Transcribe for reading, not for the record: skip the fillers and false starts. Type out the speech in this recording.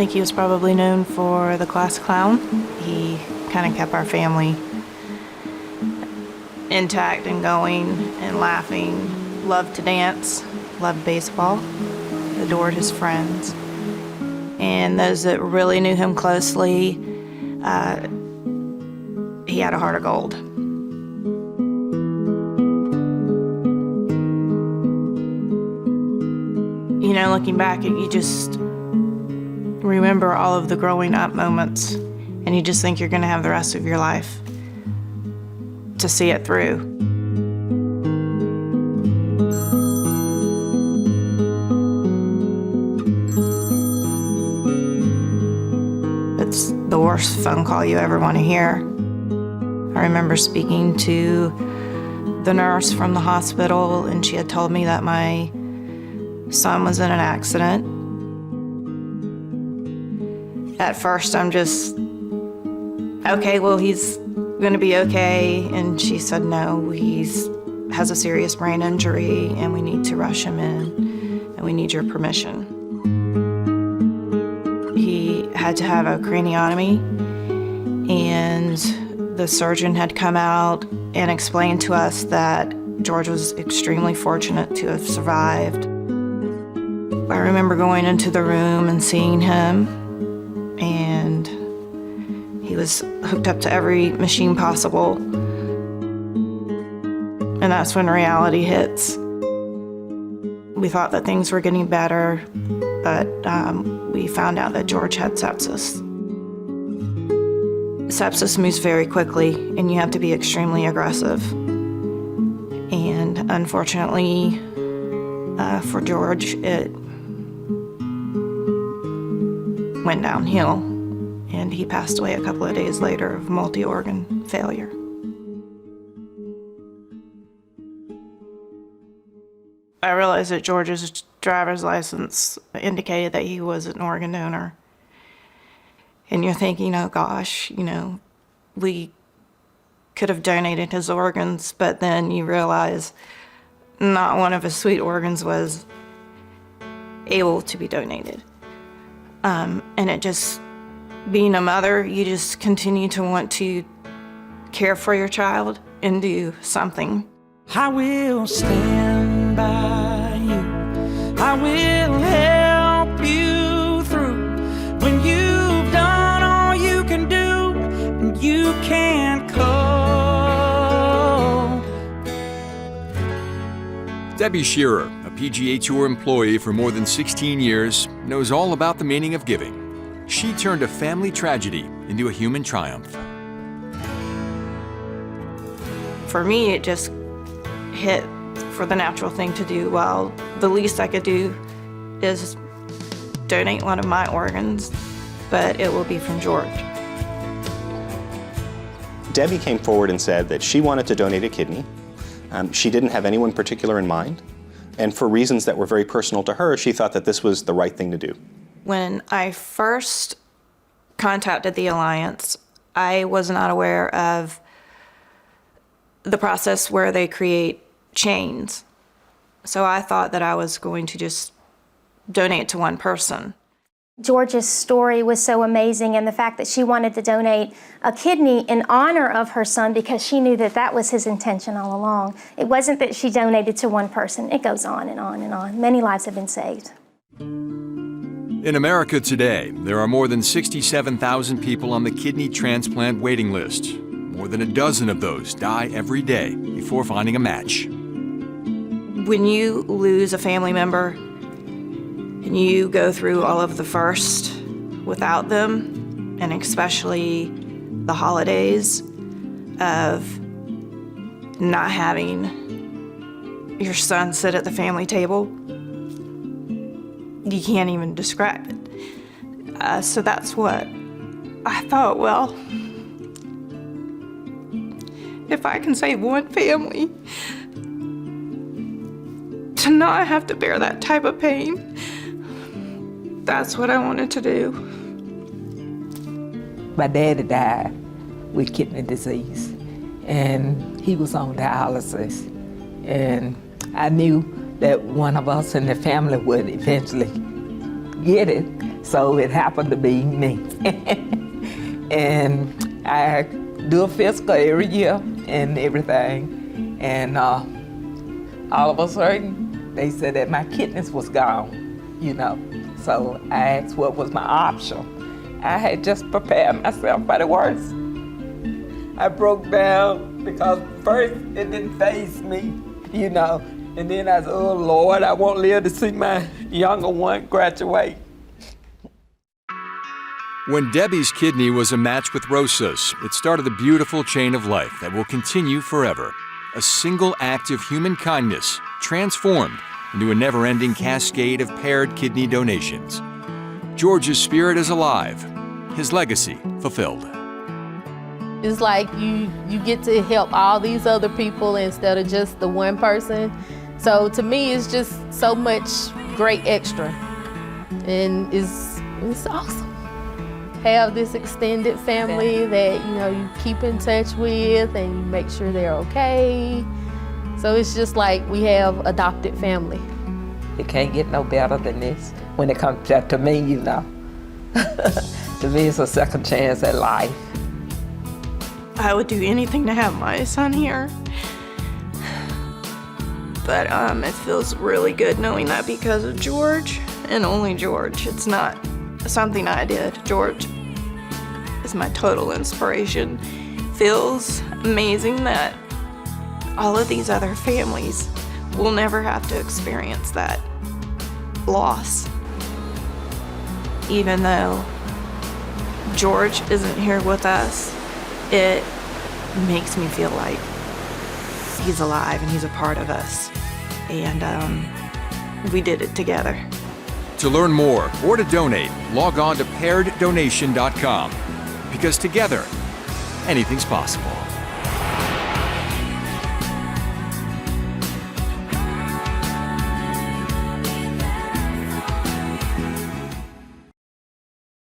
think he was probably known for the class clown. He kind of kept our family intact and going and laughing. Loved to dance, loved baseball, adored his friends. And those that really knew him closely, he had a heart of gold. You know, looking back, you just remember all of the growing up moments, and you just think you're going to have the rest of your life to see it through. It's the worst phone call you ever want to hear. I remember speaking to the nurse from the hospital, and she had told me that my son was in an accident. At first, I'm just, okay, well, he's gonna be okay. And she said, no, has a serious brain injury, and we need to rush him in, and we need your permission. He had to have a craniotomy, and the surgeon had come out and explained to us that George was extremely fortunate to have survived. I remember going into the room and seeing him, and he was hooked up to every machine possible. And that's when reality hits. We thought that things were getting better, but we found out that George had sepsis. Sepsis moves very quickly, and you have to be extremely aggressive. And unfortunately, for George, it went downhill, and he passed away a couple of days later of multi-organ failure. I realized that George's driver's license indicated that he was an organ donor. And you're thinking, oh gosh, you know, we could have donated his organs, but then you realize not one of his sweet organs was able to be donated. And it just, being a mother, you just continue to want to care for your child and do something. I will stand by you. I will help you through. When you've done all you can do, and you can't call. Debbie Shearer, a PGA TOUR employee for more than 16 years, knows all about the meaning of giving. She turned a family tragedy into a human triumph. For me, it just hit for the natural thing to do. Well, the least I could do is donate one of my organs, but it will be from George. Debbie came forward and said that she wanted to donate a kidney. She didn't have anyone particular in mind, and for reasons that were very personal to her, she thought that this was the right thing to do. When I first contacted the Alliance, I was not aware of the process where they create chains. So I thought that I was going to just donate to one person. George's story was so amazing, and the fact that she wanted to donate a kidney in honor of her son because she knew that that was his intention all along. It wasn't that she donated to one person. It goes on and on and on. Many lives have been saved. In America today, there are more than 67,000 people on the kidney transplant waiting list. More than a dozen of those die every day before finding a match. When you lose a family member and you go through all of the first without them, and especially the holidays of not having your son sit at the family table, you can't even describe it. So that's what I thought, well, if I can save one family to not have to bear that type of pain, that's what I wanted to do. My daddy died with kidney disease, and he was on dialysis. And I knew that one of us in the family would eventually get it. So it happened to be me. And I do a physical every year and everything. And all of a sudden, they said that my kidneys was gone, you know. So I asked what was my option. I had just prepared myself for the worst. I broke down because first it didn't faze me, you know. And then I said, oh Lord, I won't live to see my younger one graduate. When Debbie's kidney was a match with Rosa's, it started a beautiful chain of life that will continue forever. A single act of human kindness transformed into a never-ending cascade of paired kidney donations. George's spirit is alive, his legacy fulfilled. It's like you get to help all these other people instead of just the one person. So to me, it's just so much great extra. And it's awesome. Have this extended family that, you know, you keep in touch with and you make sure they're okay. So it's just like we have adopted family. It can't get no better than this when it comes to me, you know. To me, it's a second chance at life. I would do anything to have my son here. But it feels really good knowing that because of George, and only George. It's not something I did. George is my total inspiration. Feels amazing that all of these other families will never have to experience that loss. Even though George isn't here with us, it makes me feel like he's alive and he's a part of us. And we did it together. To learn more or to donate, log on to paireddonation.com. Because together, anything's possible.